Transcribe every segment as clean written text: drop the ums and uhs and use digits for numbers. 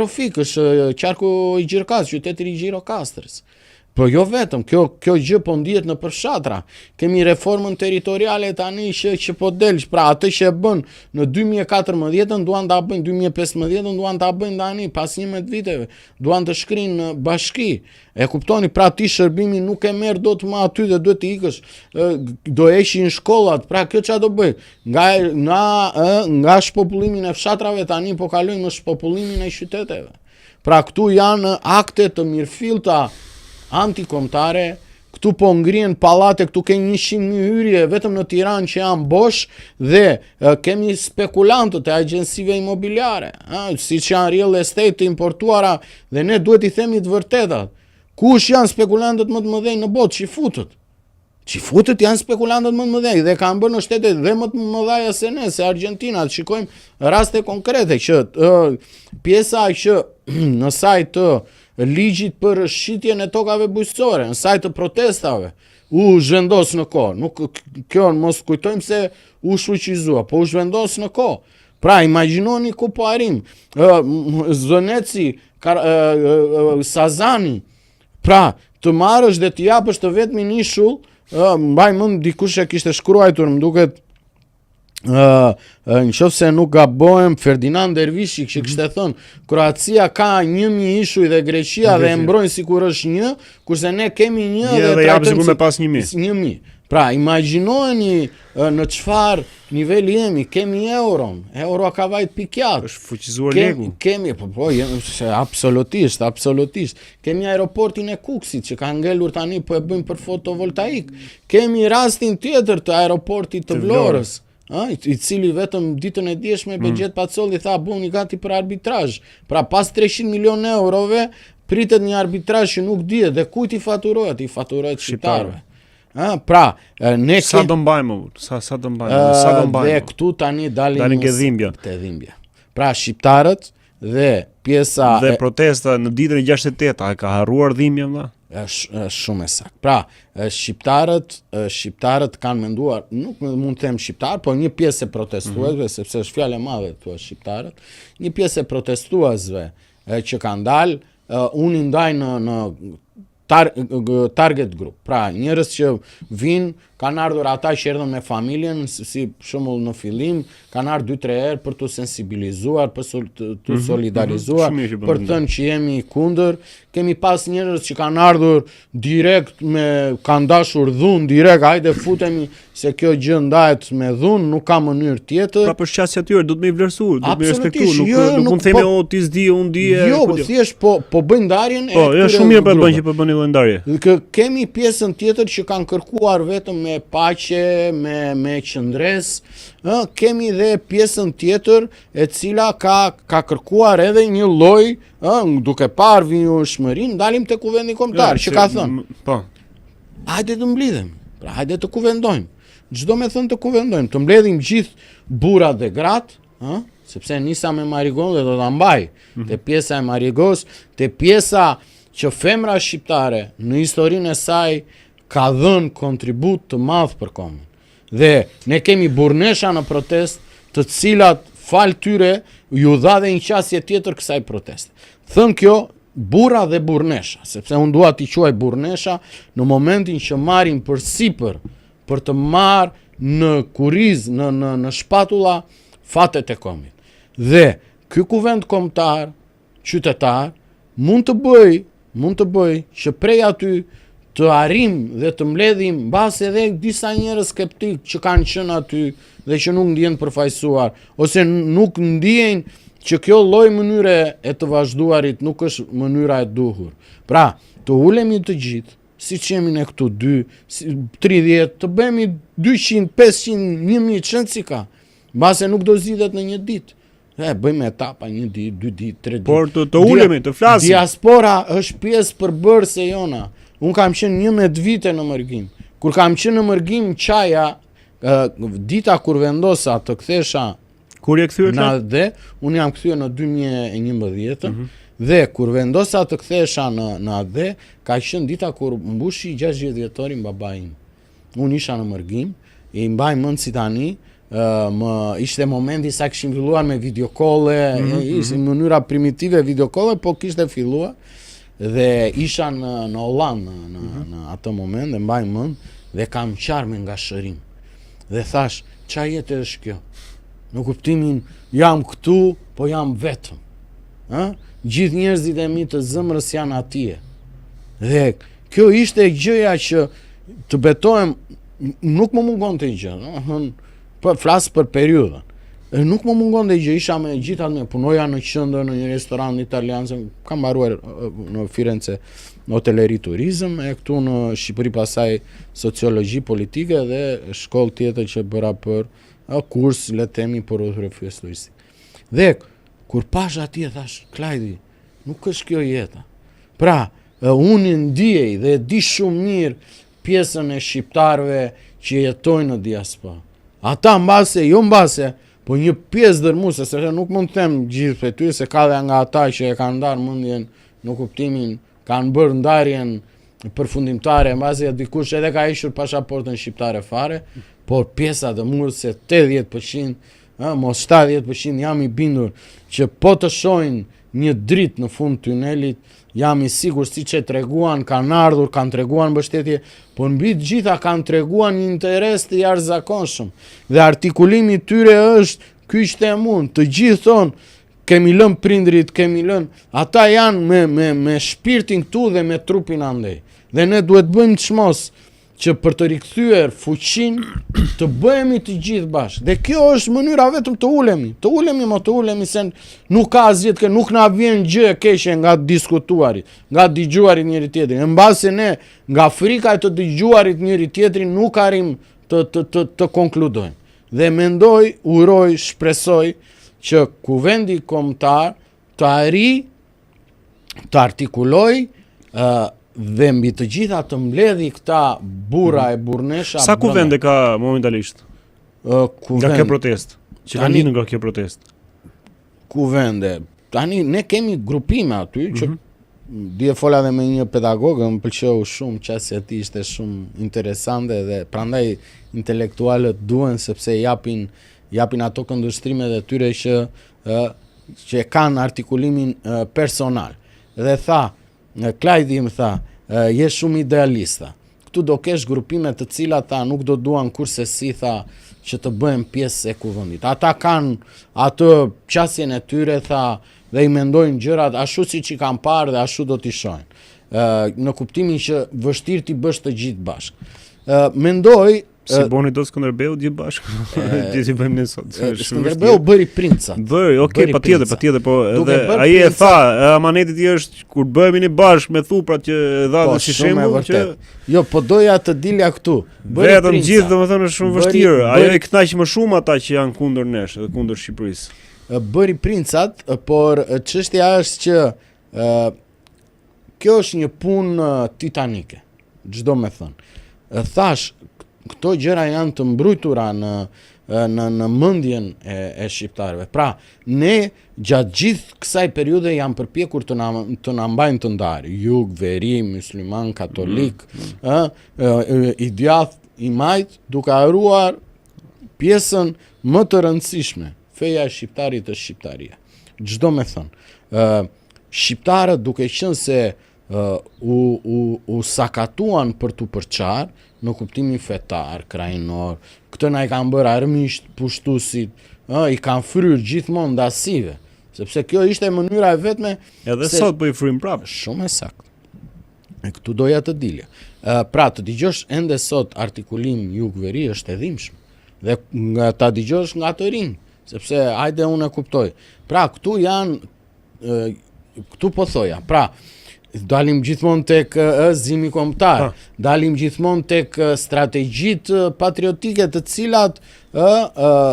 trofik, është qarku i Gjirokastër, qyteti i Gjirokastrës. Po jo vetëm, kjo gjë po ndihet në përfshatra. Kemi reformën territoriale tani që po del, pra atë që e bën në 2014 duan ta bëjnë 2015 duan ta bëjnë tani pas 11 viteve. Duan të shkrinë në bashki. E kuptoni, pra ti shërbimi nuk e merr dot më aty dhe duhet të ikësh, do heqin shkollat. Pra kjo çfarë do bëj? Nga shpopullimin e fshatrave tani po kalojnë në shpopullimin e qyteteve. Pra këtu janë akte të mirëfillta antikombëtare, këtu po ngrihen pallate, këtu ke 100.000 hyrje vetëm në Tiranë që janë bosh dhe kemi spekulantët e agjensive imobiliare, siç janë real estate të importuara dhe ne duhet i themi të vërtetat. Kush janë spekulantët më të mëdhenj në botë? Çifutët janë spekulantët më të mëdhenj dhe kanë bërë në shtete dhe më të mëdha se ne, se Argjentina. Shikojmë raste konkrete që pjesa që në sajt të ligjit për shqitjen e tokave bujqësore, në sajt të protestave, u zhvendos në kohë. Kjo mos kujtojmë se u shfuqizua, po u zhvendos në kohë. Pra, imagjinoni ku po arrim. Zëneci, Sazani, pra, të marrësh dhe të japësh të vetmin ishull, mbaj mend dikush e kishte shkruar, më duket në qoftë se nuk gabohem, Ferdinand Dervishi që kishte thënë Kroacia ka 1.000 ishuj dhe Greqia dhe e mbrojnë sikur është 1, kurse ne kemi 1 dhe trajtojmë sikur me pas 1.000. Pra, imagjinojeni në çfarë niveli jemi. Kemi euron. Euro ka vajt pikjat. Është fuqizuar legu. Kemi, absolutisht. Kemi aeroportin e Kuksit që ka ngelur tani, po e bëjmë për fotovoltaik. Kemi rastin tjetër të aeroportit të Vlorës, i cili vetëm ditën e dieshme Bexhet Pacolli tha bëni gati për arbitrazh. Pra pas 300 milion eurove pritet një arbitrazh që nuk dihet dhe kujt i faturohet? I faturohet shqiptarëve. Pra, ne sa do mbajmë? Sa do mbajmë? Dhe këtu tani dalin ke dhimbja. Te dhimbja. Pra shqiptarët dhe pjesa dhe protesta në ditën e 68 a ka harruar dhimbja vëlla? Është shumë e saktë. Pra, shqiptarët kanë menduar, nuk mund të them shqiptar, por një pjesë e protestuesve, sepse është fjalë e madhe thua shqiptarët, një pjesë e protestuesve që kanë dalë, unë i ndaj në target group. Pra, njerëz që vinë, kanë ardhur ata që erdhën me familjen, si shembull në fillim, kanë ardhur 2-3 herë për të sensibilizuar, për të solidarizuar, për të thënë që jemi kundër. Kemi pas njerëz që kanë ardhur direkt kanë dashur dhunë direkt, hajde futemi se kjo gjë ndahet me dhunë, nuk ka mënyrë tjetër. Pra për shqasja tyre duhet me i vlerësuar, duhet me respektuar, nuk mund të themi o ti s'di, unë di. Jo, thjesht po bëjnë ndarjen e. Po, është shumë mirë për bën që po bëni lloj ndarje. Kemi pjesën tjetër që kanë kërkuar vetëm me paqe, me qëndres. Kemi dhe pjesën tjetër e cila ka kërkuar edhe një lloj, duke parë vijshmërinë, dalim te kuvendi kombëtar që ka thënë. Po. Hajde të mblidhemi. Pra hajde të kuvendojmë. Çdo me thënë të kuvendojmë, të mbledhim gjithë burrat dhe gratë, sepse nisa me Marigon dhe do ta mbaj te pjesa e Marigos, te pjesa që femra shqiptare në historinë e saj ka dhënë kontribut të madh për kombën. Dhe ne kemi burnesha në protest, të cilat fal tyre ju dha dhe një qasje tjetër kësaj proteste. Thën kjo burra dhe burnesha, sepse unë dua t'i quaj burnesha në momentin që marrin përsipër për të marrë në kuriz, në shpatulla fatet e kombit. Dhe ky kuvend kombëtar, qytetar, mund të bëj që prej aty të arrim dhe të mbledhim mbas edhe disa njerëz skeptik që kanë qenë aty dhe që nuk ndjehen përfaqësuar ose nuk ndjehen që kjo lloj mënyre e të vazhduarit nuk është mënyra e duhur. Pra, të ulemi të gjithë, siç jemi ne këtu 30, të bëhemi 200, 500, 1000 çën si ka. Mbase nuk do zgjidhet në një ditë. Bëjmë etapa, 1 ditë, 2 ditë, 3 ditë. Por të ulemi, të flasim. Diaspora është pjesë përbërëse jona. Unë kam qenë 11 vite në Mërgim. Kur kam qenë në Mërgim, qaja, dita kur vendosa të kthesha. Kur je kthyer në AD, unë jam kthyer në 2011, dhe kur vendosa të kthesha në AD, ka qenë dita kur mbushi 60 vjetorin babaim. Unë isha në Mërgim, i mbaj mend si tani, ishte momenti sa kishim filluar me videokolle, ishte në mënyra primitive videokolle, po kishte filluar dhe isha në Hollandë në atë moment dhe mbaj mend dhe kam qarme nga shërim. Dhe thash, qa jetë është kjo? Në kuptimin jam këtu, po jam vetëm. Gjithë njerëzit e mi të zemrës janë atje. Dhe kjo ishte gjëja që të betohem, nuk më mungon të gjë, flasë për periudën. Nuk më mungon të gjë, isha me gjithat me punoja në qendër në një restorant italian, kam mbaruar në Firenze në hoteleri turizëm, e këtu në Shqipëri pasaj sociologji politike dhe shkollë tjetër që bëra për kurs, le të themi, për udhëheqës turistik. Dhe kur pash atje thash, Klajdi, nuk është kjo jeta. Pra, unë ndjej dhe di shumë mirë pjesën e shqiptarëve që jetojnë në diasporë. Ata mbase, jo mbase, po një pjesë dërmuese, se nuk mund të them gjithë për ty, se ka dhe nga ata që e kanë ndarë mendjen në kuptimin, kanë bërë ndarjen përfundimtare, mbase dikush edhe ka ishur pasaportën shqiptare fare, por pjesa dërmuese 80%, mos 70% jam i bindur që po të shohin një dritë në fund tunelit, jam i sigur si që treguan, kanë ardhur, kanë treguan mbështetje, po mbi të gjitha kanë treguan një interes të jashtëzakonshëm. Dhe artikulimi tyre është, ky ishte mund, të gjithë thonë, kemi lënë prindrit, kemi lënë, ata janë me shpirtin këtu dhe me trupin andej. Dhe ne duhet bëjmë çmos që për të rikthyer fuqinë të bëhemi të gjithë bashkë. Dhe kjo është mënyra vetëm të ulemi se nuk ka asgjë që nuk na vjen gjë e keqe nga diskutuarit, nga dëgjuarit njëri tjetrin. Mbase ne nga frika e të dëgjuarit njëri tjetrin nuk arrim të konkludojmë. Dhe mendoj, uroj, shpresoj që kuvendi kombëtar të arrijë të artikuloj dhe mbi të gjitha të mbledhi këta burra e burnesha. Sa kuvende ka momentalisht? Nga kjo protest? Që kanë linë nga kjo protest? Kuvende. Tani ne kemi grupime aty që dje fola dhe me një pedagogë, më pëlqeu shumë qasja e tij ishte shumë interesante dhe prandaj intelektualët duhen sepse japin ato këndvështrimet e tyre që kanë artikulimin personal. Dhe tha, Klajdi më tha, je shumë idealista. Këtu do kesh grupime të cilat tha nuk do duan kurse si tha që të bëhen pjesë e kuvendit. Ata kanë atë qasjen e tyre tha dhe i mendojnë gjërat ashtu siç i kanë parë dhe ashtu do t'i shohin. Në kuptimin që vështirë t'i bësh të gjithë bashkë. Mendoj si boni do Skënderbeu gjithë bashkë. Gjithë bëjmë ne sot. Skënderbeu bëri princat. Bëri, okay, patjetër, po edhe ai e tha, amaneti i është kur bëhemi ne bashkë me thuprat që dha si shembull që jo, po doja të dilja këtu. Vetëm gjithë domethënë është shumë vështirë. Ajo e kënaq më shumë ata që janë kundër nesh dhe kundër Shqipërisë. Bëri princat, por çështja është që kjo është një punë titanike. Çdo me thënë. Thash këto gjëra janë të mbrojtura në mendjen e shqiptarëve. Pra, ne gjatë gjithë kësaj periudhe janë përpjekur të na mbajnë të ndarë. Jug, veri, musliman, katolik, i djathtë, i majt, duke harruar pjesën më të rëndësishme, feja e shqiptarit është shqiptaria. Çdo me thënë. Shqiptarët duke qenë se u sakatuan për tu përçar në kuptimin fetar, krajinor, këtë na i kanë bërë armisht, pushtuesit, i kanë fryrë gjithmonë ndasive, sepse kjo ishte mënyra e vetme. Edhe sot po i frym prapë. Shumë e saktë. E këtu doja të dilja. Pra të dëgjosh ende sot artikulim jug-veri është e dhimbshëm. Dhe ta dëgjosh nga të rinj, sepse hajde unë e kuptoj. Pra këtu janë këtu po thoja. Pra dalim gjithmonë tek zimi kombëtar, dalim gjithmonë tek strategjitë patriotike të cilat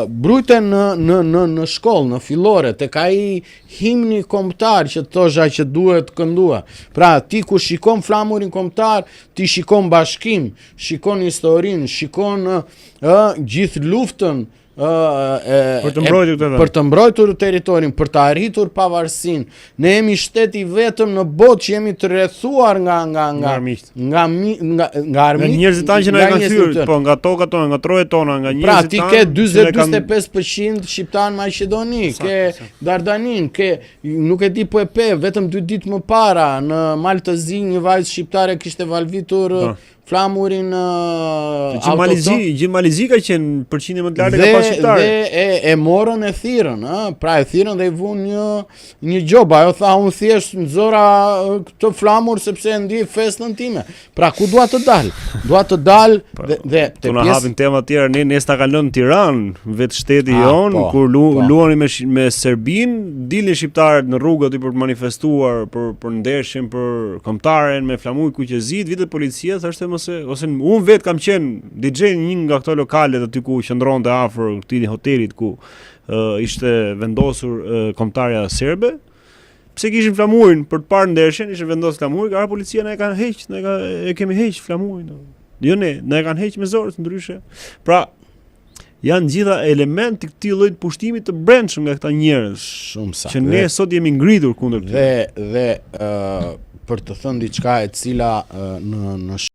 brujten në shkollë, në fillore, tek ai himni kombëtar që thosha që duhet kënduar. Pra ti ku shikon flamurin kombëtar, ti shikon bashkim, shikon historinë, shikon gjithë luftën për të mbrojtur territorin, për të arritur pavarësinë. Ne jemi shteti vetëm në botë që jemi të rrethuar nga armiqt. Nga njerëzit tanë që na kanë thyer, po nga tokat tona, nga trojet tona, nga njerëzit tanë. Pra ti ke 40-45% shqiptar në Maqedoni, ke Dardanin, nuk e di po e pe, vetëm 2 ditë më para në Maltëzi një vajzë shqiptare kishte valvitur flamurin Gjimalizi ka qenë përqindje më të lartë ka pas shqiptarë. Dhe e morën e thirrën, pra e thirrën dhe i vun një gjop. Ajo tha unë thjesht nxora këtë flamur sepse e ndi festën time. Pra ku dua të dal? Dua të dal dhe te pjesë. Na hapin tema të tjera, ne s'ta kanë lënë Tiranë, vetë shteti jon, kur luani me Serbinë, dilnin shqiptarët në rrugët për të manifestuar për ndeshjen, për kombëtaren me flamuj kuqezit, vitet policia thashë ose unë vetë kam qenë DJ një nga këto lokale aty ku qëndronte afër këtij hotelit ku ishte vendosur kombëtarja serbe. Pse kishin flamurin për të parë ndeshjen, ishin vendosur flamurin, ka policia na e kanë heq, e kemi heq flamurin. Jo na e kanë heq me zor, ndryshe. Pra janë gjitha element të këtij lloji pushtimi të brendshëm nga këta njerëz, që ne sot jemi ngritur kundër tyre. Dhe për të thënë diçka e cila në